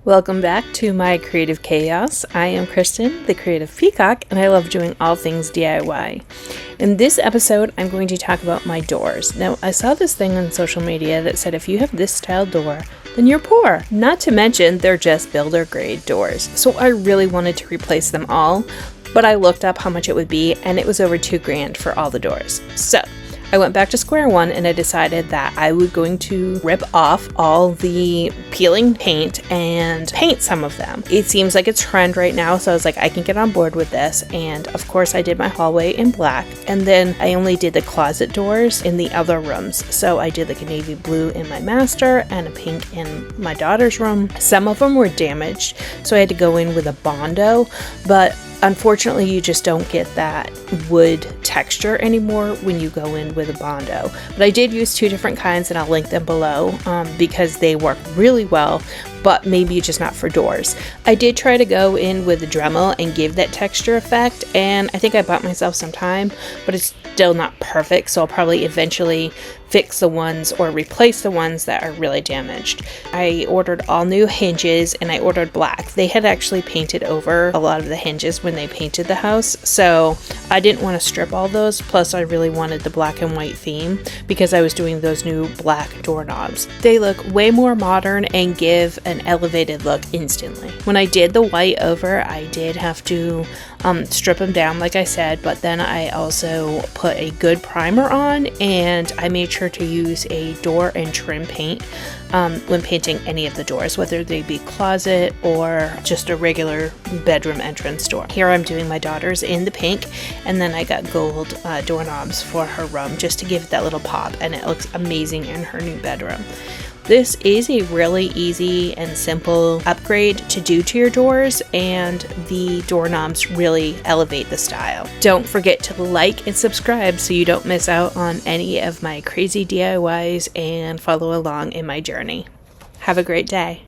Welcome back to my creative chaos. I am Kristen, the creative peacock, and I love doing all things DIY. In this episode, I'm going to talk about my doors. Now, I saw this thing on social media that said if you have this style door, then you're poor. Not to mention, they're just builder grade doors. So I really wanted to replace them all, but I looked up how much it would be, and it was over $2,000 for all the doors. So I went back to square one and I decided that I was going to rip off all the peeling paint and paint some of them. It seems like a trend right now, so I was like, I can get on board with this. And of course I did my hallway in black, and then I only did the closet doors in the other rooms. So I did like a navy blue in my master and a pink in my daughter's room. Some of them were damaged, so I had to go in with a Bondo, but unfortunately, you just don't get that wood texture anymore when you go in with a Bondo. But I did use two different kinds, and I'll link them below because they work really well, but maybe just not for doors. I did try to go in with a Dremel and give that texture effect, and I think I bought myself some time, but it's still not perfect, so I'll probably eventually fix the ones or replace the ones that are really damaged. I ordered all new hinges and I ordered black. They had actually painted over a lot of the hinges when they painted the house, so I didn't want to strip all those. Plus I really wanted the black and white theme because I was doing those new black doorknobs. They look way more modern and give an elevated look instantly. When I did the white over, I did have to strip them down like I said, but then I also put a good primer on, and I made sure to use a door and trim paint when painting any of the doors, whether they be closet or just a regular bedroom entrance door. Here I'm doing my daughter's in the pink, and then I got gold doorknobs for her room just to give it that little pop, and it looks amazing in her new bedroom. This is a really easy and simple upgrade to do to your doors, and the doorknobs really elevate the style. Don't forget to like and subscribe so you don't miss out on any of my crazy DIYs and follow along in my journey. Have a great day.